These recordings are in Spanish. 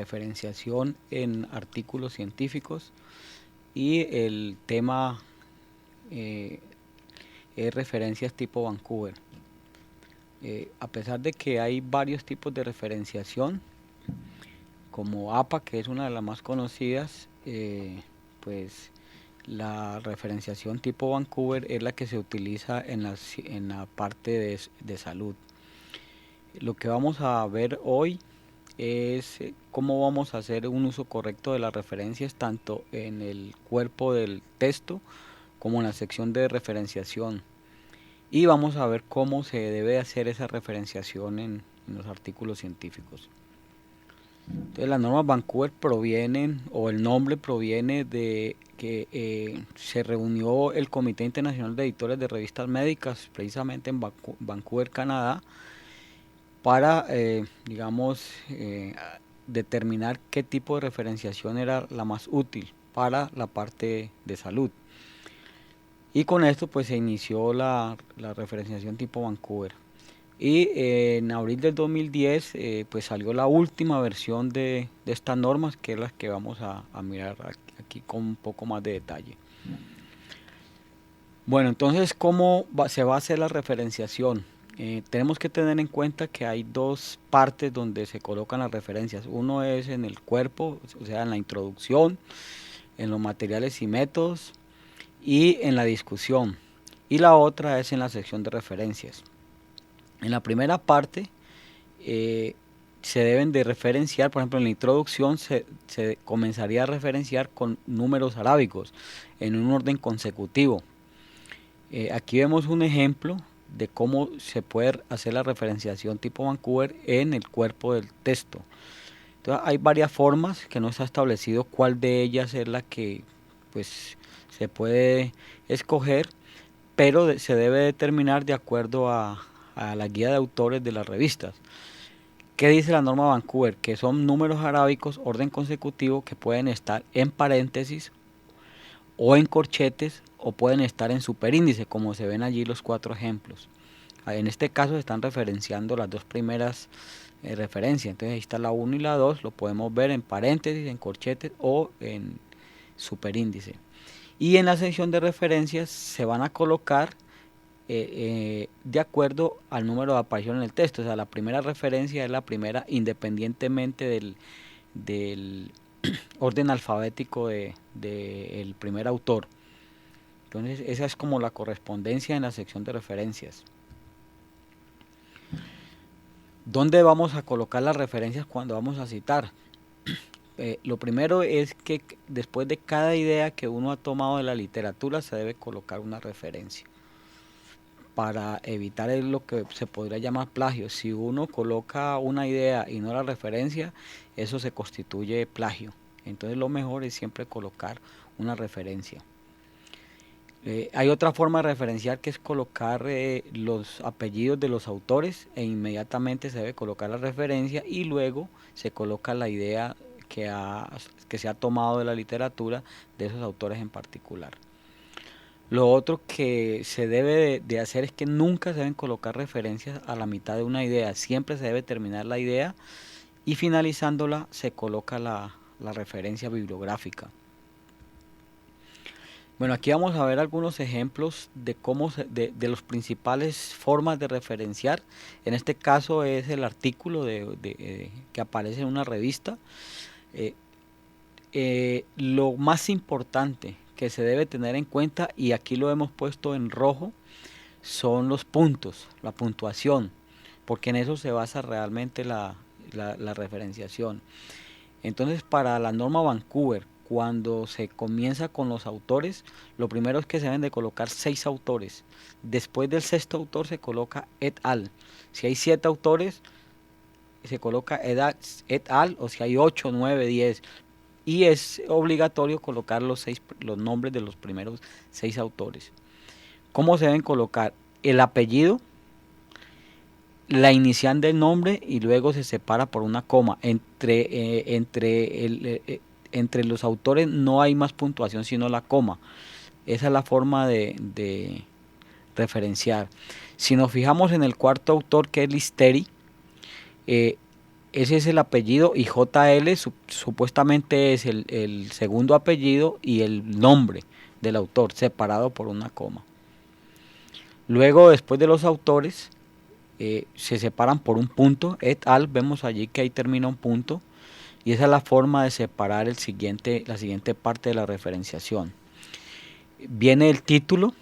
referenciación en artículos científicos, y el tema es referencias tipo Vancouver. A pesar de que hay varios tipos de referenciación, como APA, que es una de las más conocidas, pues la referenciación tipo Vancouver es la que se utiliza en la parte de salud. Lo que vamos a ver hoy es cómo vamos a hacer un uso correcto de las referencias tanto en el cuerpo del texto como en la sección de referenciación, y vamos a ver cómo se debe hacer esa referenciación en los artículos científicos. Entonces, las normas Vancouver provienen, o el nombre proviene de que se reunió el Comité Internacional de Editores de Revistas Médicas precisamente en Vancouver, Canadá, para, digamos, determinar qué tipo de referenciación era la más útil para la parte de salud. Y con esto pues se inició la referenciación tipo Vancouver. Y en abril del 2010 pues salió la última versión de estas normas, que es la que vamos a mirar aquí con un poco más de detalle. Bueno, entonces, ¿cómo se va a hacer la referenciación? Tenemos que tener en cuenta que hay dos partes donde se colocan las referencias. Uno es en el cuerpo, o sea, en la introducción, en los materiales y métodos, y en la discusión. Y la otra es en la sección de referencias. En la primera parte se deben de referenciar, por ejemplo, en la introducción se comenzaría a referenciar con números arábigos en un orden consecutivo. Aquí vemos un ejemplo de cómo se puede hacer la referenciación tipo Vancouver en el cuerpo del texto. Entonces, hay varias formas que no está establecido cuál de ellas es la que pues se puede escoger, pero se debe determinar de acuerdo a la guía de autores de las revistas. ¿Qué dice la norma Vancouver? Que son números arábicos, orden consecutivo, que pueden estar en paréntesis o en corchetes, o pueden estar en superíndice, como se ven allí los cuatro ejemplos. En este caso se están referenciando las dos primeras referencias. Entonces ahí está la 1 y la 2, lo podemos ver en paréntesis, en corchetes o en superíndice. Y en la sección de referencias se van a colocar de acuerdo al número de aparición en el texto. O sea, la primera referencia es la primera independientemente del orden alfabético del primer autor. Entonces esa es como la correspondencia en la sección de referencias. ¿Dónde vamos a colocar las referencias cuando vamos a citar? Lo primero es que después de cada idea que uno ha tomado de la literatura se debe colocar una referencia para evitar lo que se podría llamar plagio. Si uno coloca una idea y no la referencia, eso se constituye plagio. Entonces lo mejor es siempre colocar una referencia. Hay otra forma de referenciar, que es colocar los apellidos de los autores, e inmediatamente se debe colocar la referencia y luego se coloca la idea que se ha tomado de la literatura de esos autores en particular. Lo otro que se debe de hacer es que nunca se deben colocar referencias a la mitad de una idea. Siempre se debe terminar la idea y finalizándola se coloca la referencia bibliográfica. Bueno, aquí vamos a ver algunos ejemplos de cómo de las principales formas de referenciar. En este caso es el artículo que aparece en una revista. Lo más importante que se debe tener en cuenta, y aquí lo hemos puesto en rojo, son los puntos, la puntuación, porque en eso se basa realmente la referenciación. Entonces, para la norma Vancouver, cuando se comienza con los autores, lo primero es que se deben de colocar 6 autores. Después del sexto autor se coloca et al. Si hay 7 autores, se coloca et al, o si hay 8, 9, 10. Y es obligatorio colocar los nombres de los primeros 6 autores. ¿Cómo se deben colocar? El apellido, la inicial del nombre, y luego se separa por una coma. Entre los autores no hay más puntuación sino la coma. Esa es la forma de referenciar. Si nos fijamos en el cuarto autor, que es Listeri, ese es el apellido y JL supuestamente es el segundo apellido y el nombre del autor, separado por una coma. Luego, después de los autores, se separan por un punto, et al, vemos allí que ahí termina un punto, y esa es la forma de separar la siguiente parte de la referenciación. Viene el título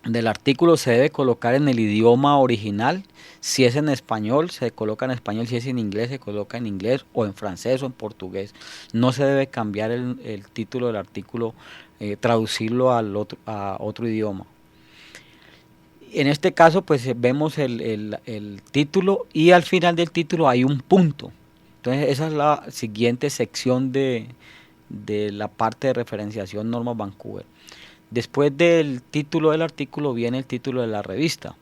del artículo, se debe colocar en el idioma original. Si es en español, se coloca en español. Si es en inglés, se coloca en inglés, o en francés o en portugués. No se debe cambiar el título del artículo, traducirlo a otro idioma. En este caso, pues vemos el título, y al final del título hay un punto. Entonces esa es la siguiente sección de la parte de referenciación normas Vancouver. Después del título del artículo viene el título de la revista.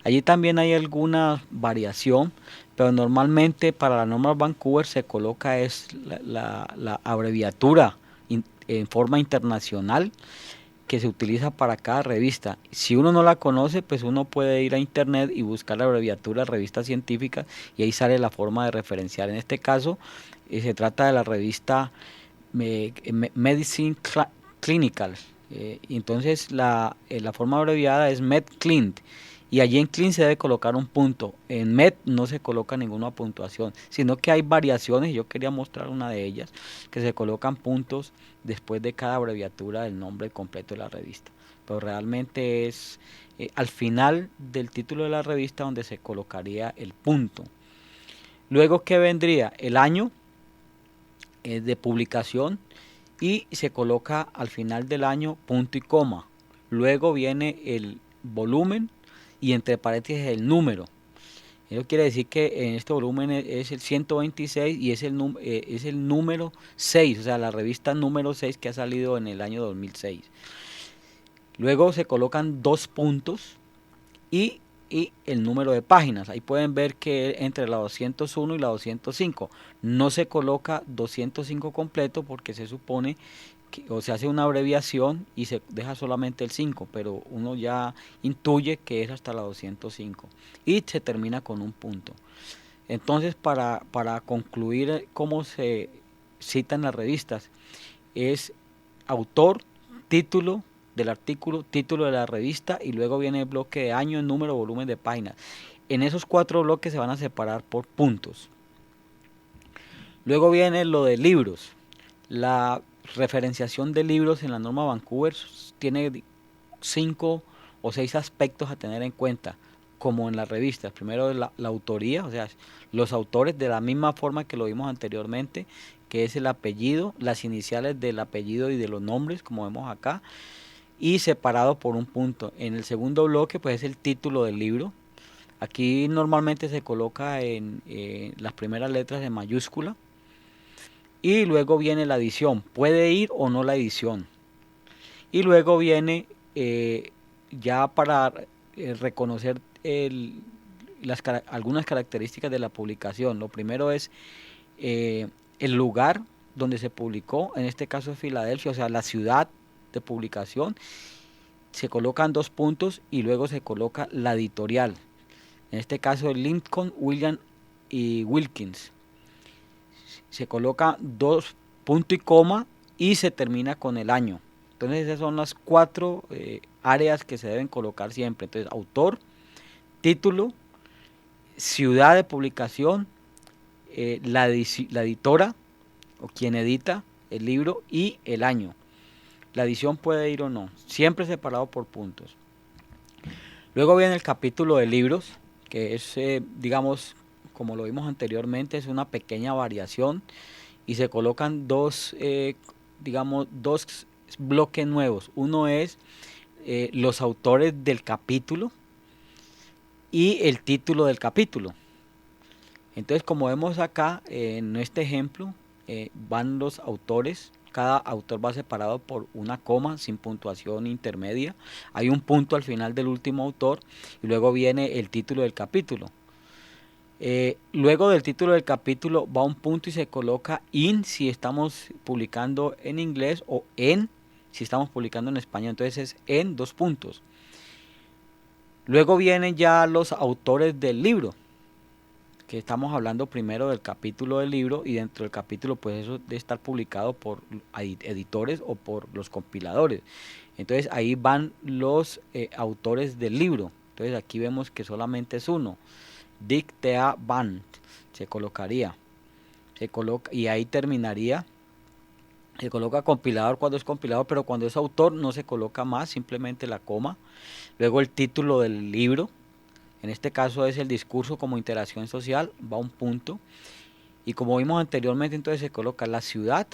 Allí también hay alguna variación, pero normalmente para la norma Vancouver se coloca es la abreviatura en forma internacional que se utiliza para cada revista. Si uno no la conoce, pues uno puede ir a internet y buscar la abreviatura revista científica, y ahí sale la forma de referenciar. En este caso se trata de la revista Medicine Clinical. Entonces la forma abreviada es MedClint, y allí en Clean se debe colocar un punto. En Med no se coloca ninguna puntuación, sino que hay variaciones. Yo quería mostrar una de ellas, que se colocan puntos después de cada abreviatura del nombre completo de la revista. Pero realmente es al final del título de la revista donde se colocaría el punto. Luego, ¿qué vendría? El año de publicación, y se coloca al final del año punto y coma. Luego viene el volumen y entre paréntesis el número. Eso quiere decir que en este volumen es el 126 y es el número 6, o sea, la revista número 6 que ha salido en el año 2006. Luego se colocan 2 puntos y el número de páginas. Ahí pueden ver que entre la 201 y la 205 no se coloca 205 completo, porque se supone o se hace una abreviación y se deja solamente el 5, pero uno ya intuye que es hasta la 205 y se termina con un punto. Entonces, para concluir cómo se citan las revistas, es autor, título del artículo, título de la revista, y luego viene el bloque de año, número, volumen de páginas. En esos 4 bloques se van a separar por puntos. Luego viene lo de libros. La referenciación de libros en la norma Vancouver tiene 5 o 6 aspectos a tener en cuenta, como en las revistas. Primero, la autoría, o sea, los autores, de la misma forma que lo vimos anteriormente, que es el apellido, las iniciales del apellido y de los nombres, como vemos acá, y separado por un punto. En el segundo bloque, pues es el título del libro. Aquí normalmente se coloca en las primeras letras en mayúscula. Y luego viene la edición, puede ir o no la edición. Y luego viene ya para reconocer algunas características de la publicación. Lo primero es el lugar donde se publicó, en este caso es Filadelfia, o sea, la ciudad de publicación. Se colocan 2 puntos y luego se coloca la editorial. En este caso es Lincoln, William y Wilkins. Se coloca 2 punto y coma y se termina con el año. Entonces esas son las 4 áreas que se deben colocar siempre. Entonces, autor, título, ciudad de publicación, la editora o quien edita el libro, y el año. La edición puede ir o no, siempre separado por puntos. Luego viene el capítulo de libros, que es, digamos, como lo vimos anteriormente, es una pequeña variación, y se colocan dos bloques nuevos. Uno es los autores del capítulo y el título del capítulo. Entonces, como vemos acá en este ejemplo, van los autores. Cada autor va separado por una coma sin puntuación intermedia. Hay un punto al final del último autor, y luego viene el título del capítulo. Luego del título del capítulo va un punto y se coloca in si estamos publicando en inglés, o en si estamos publicando en español. Entonces es en 2 puntos. Luego vienen ya los autores del libro. que estamos hablando primero del capítulo del libro, y dentro del capítulo pues eso debe estar publicado por editores o por los compiladores. Entonces ahí van los autores del libro. Entonces aquí vemos que solamente es uno, Dictea Band, se colocaría, se coloca, y ahí terminaría. Se coloca compilador cuando es compilador, pero cuando es autor no se coloca más, simplemente la coma. Luego el título del libro, en este caso es el discurso como interacción social, va un punto. Y como vimos anteriormente, entonces se coloca la ciudad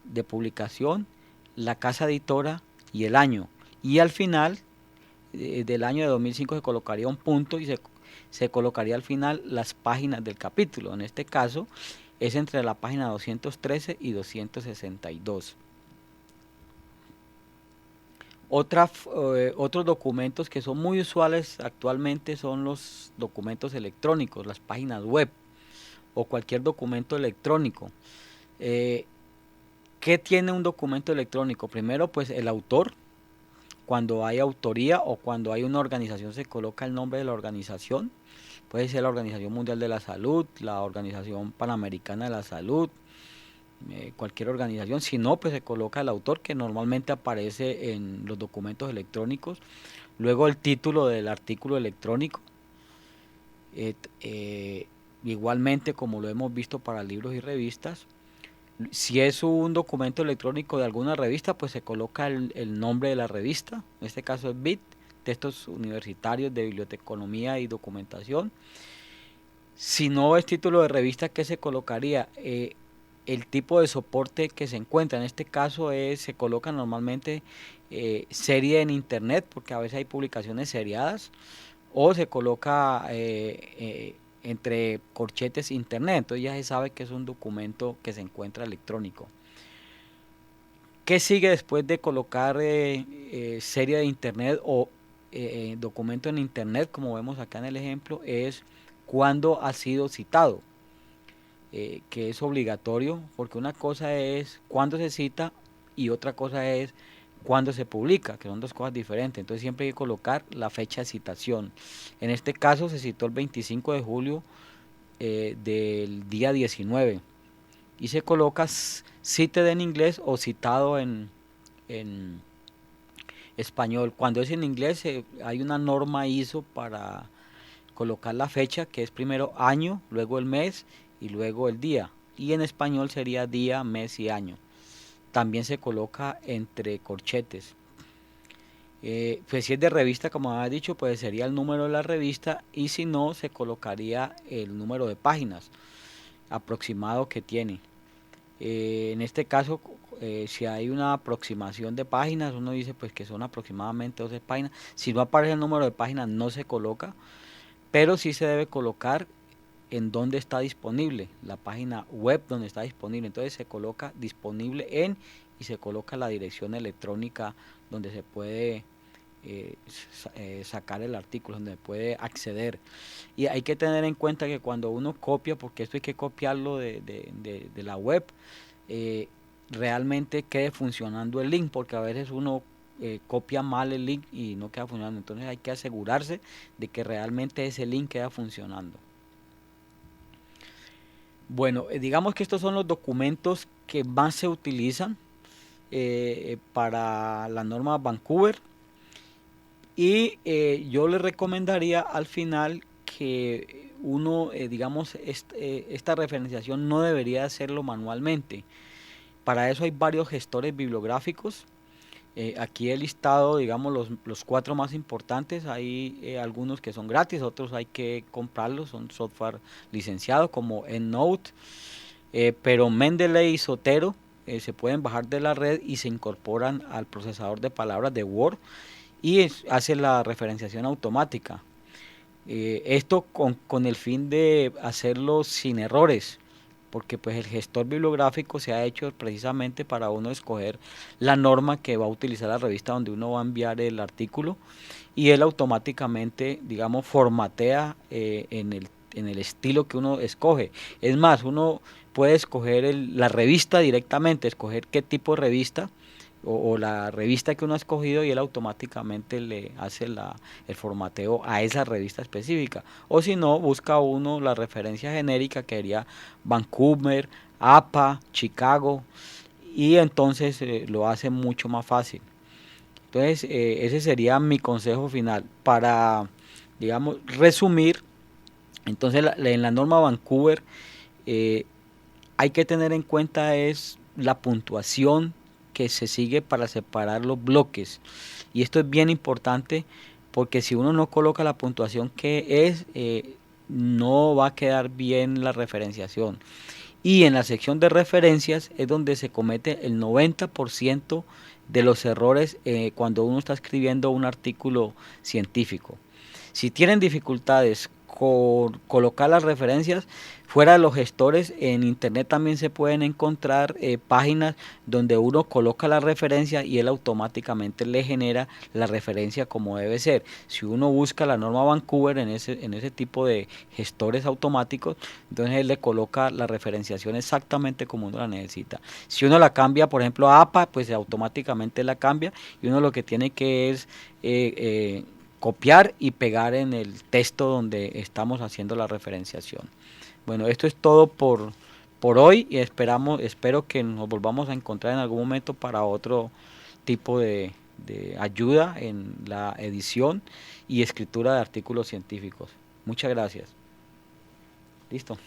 de publicación, la casa editora y el año. Y al final del año de 2005 se colocaría un punto y se colocaría al final las páginas del capítulo. En este caso es entre la página 213 y 262. Otros documentos que son muy usuales actualmente son los documentos electrónicos, las páginas web o cualquier documento electrónico. ¿Qué tiene un documento electrónico? Primero, pues el autor. Cuando hay autoría o cuando hay una organización se coloca el nombre de la organización. Puede ser la Organización Mundial de la Salud, la Organización Panamericana de la Salud, cualquier organización. Si no, pues se coloca el autor, que normalmente aparece en los documentos electrónicos. Luego el título del artículo electrónico. Igualmente, como lo hemos visto para libros y revistas. Si es un documento electrónico de alguna revista, pues se coloca el nombre de la revista. En este caso es BIT, Textos Universitarios de Biblioteconomía y Documentación. Si no es título de revista, ¿qué se colocaría? El tipo de soporte que se encuentra. En este caso se coloca normalmente serie en internet, porque a veces hay publicaciones seriadas, o se coloca entre corchetes internet. Entonces ya se sabe que es un documento que se encuentra electrónico. ¿Qué sigue después de colocar serie de internet o documento en internet, como vemos acá en el ejemplo? Es cuando ha sido citado, que es obligatorio, porque una cosa es cuando se cita y otra cosa es cuando se publica, que son dos cosas diferentes. Entonces siempre hay que colocar la fecha de citación. En este caso se citó el 25 de julio del día 19 y se coloca cited en inglés o citado en español. Cuando es en inglés hay una norma ISO para colocar la fecha, que es primero año, luego el mes y luego el día, y en español sería día, mes y año. También se coloca entre corchetes. Pues si es de revista, como había dicho, pues sería el número de la revista, y si no, se colocaría el número de páginas aproximado que tiene. En este caso, si hay una aproximación de páginas, uno dice pues que son aproximadamente 12 páginas. Si no aparece el número de páginas, no se coloca, pero sí se debe colocar en donde está disponible, la página web donde está disponible. Entonces se coloca disponible en, y se coloca la dirección electrónica donde se puede sacar el artículo, donde puede acceder. Y hay que tener en cuenta que cuando uno copia, porque esto hay que copiarlo de la web, realmente quede funcionando el link, porque a veces uno copia mal el link y no queda funcionando. Entonces hay que asegurarse de que realmente ese link queda funcionando. Bueno, digamos que estos son los documentos que más se utilizan para la norma Vancouver, y yo le recomendaría al final que uno, digamos, esta referenciación no debería hacerlo manualmente. Para eso hay varios gestores bibliográficos. Aquí he listado, digamos, los cuatro más importantes. Hay algunos que son gratis, otros hay que comprarlos, son software licenciado como EndNote, pero Mendeley y Zotero se pueden bajar de la red y se incorporan al procesador de palabras de Word, y hace la referenciación automática. Esto con el fin de hacerlo sin errores, porque pues el gestor bibliográfico se ha hecho precisamente para uno escoger la norma que va a utilizar la revista donde uno va a enviar el artículo, y él automáticamente, digamos, formatea en el estilo que uno escoge. Es más, uno puede escoger la revista directamente, escoger qué tipo de revista, o la revista que uno ha escogido y él automáticamente le hace el formateo a esa revista específica. O si no, busca uno la referencia genérica que sería Vancouver, APA, Chicago, y entonces lo hace mucho más fácil. Entonces, ese sería mi consejo final para, digamos, resumir. Entonces, en la norma Vancouver eh, hay que tener en cuenta es la puntuación que se sigue para separar los bloques. Y esto es bien importante porque si uno no coloca la puntuación que es, no va a quedar bien la referenciación. Y en la sección de referencias es donde se comete el 90% de los errores cuando uno está escribiendo un artículo científico. Si tienen dificultades con colocar las referencias, fuera de los gestores, en internet también se pueden encontrar páginas donde uno coloca la referencia y él automáticamente le genera la referencia como debe ser. Si uno busca la norma Vancouver en ese tipo de gestores automáticos, entonces él le coloca la referenciación exactamente como uno la necesita. Si uno la cambia, por ejemplo, a APA, pues automáticamente la cambia y uno lo que tiene que es copiar y pegar en el texto donde estamos haciendo la referenciación. Bueno, esto es todo por hoy y espero que nos volvamos a encontrar en algún momento para otro tipo de ayuda en la edición y escritura de artículos científicos. Muchas gracias. Listo.